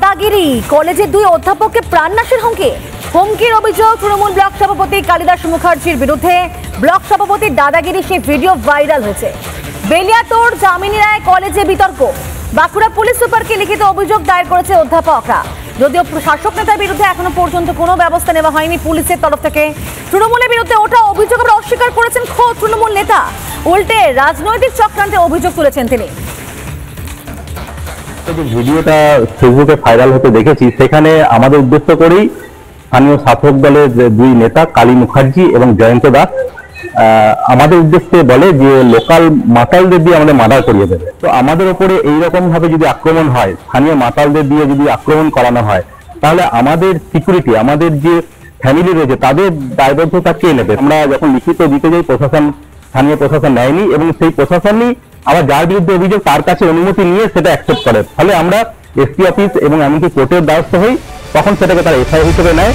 দাদাগিরি, কলেজে দুই অধ্যাপককে প্রাণনাশের হুমকির অভিযোগ তৃণমূল ব্লক সভাপতি কালিদাস মুখার্জির বিরুদ্ধে। ব্লক সভাপতির দাদাগিরি সেই ভিডিও ভাইরাল হয়েছে। বেলিয়াটোর জামিনী রায় কলেজে বিতর্ক, বাঁকুড়া পুলিশ সুপারকে লিখিত অভিযোগ দায়ের করেছে অধ্যাপকরা। যদিও শাসক নেতার বিরুদ্ধে এখনো পর্যন্ত কোনো ব্যবস্থা নেওয়া হয়নি পুলিশের তরফ থেকে। তৃণমূলের বিরুদ্ধে ওঠা অভিযোগ আবার অস্বীকার করেছেন খোদ তৃণমূল নেতা, উল্টে রাজনৈতিক চক্রান্তে অভিযোগ তুলেছেন তিনি। ভিডিওটা ফেসবুকে ভাইরাল হতে দেখেছি, সেখানে আমাদের উদ্দেশ্য করেই স্থানীয় শাসক দলের দুই নেতা কালী মুখার্জি এবং জয়ন্ত দাস আমাদের উদ্দেশ্যে বলে যে লোকাল মাতালদের দিয়ে আমাদের মার্ডার করিয়ে দেবে। তো আমাদের উপরে এইরকম ভাবে যদি আক্রমণ হয়, স্থানীয় মাতালদের দিয়ে যদি আক্রমণ করানো হয়, তাহলে আমাদের সিকিউরিটি, আমাদের যে ফ্যামিলি রয়েছে তাদের দায়বদ্ধতা কে নেবে? আমরা যখন লিখিত দিতে যাই, স্থানীয় প্রশাসন নেয়নি এবং সেই প্রশাসনই আবার যার বিরুদ্ধে অভিযোগ তার কাছে অনুমতি নিয়ে সেটা অ্যাকসেপ্ট করে। ফলে আমরা এসপি অফিস এবং এমনকি কোর্টের দ্বারস্থ হই, তখন সেটাকে তারা এফআইআর হিসেবে নেয়।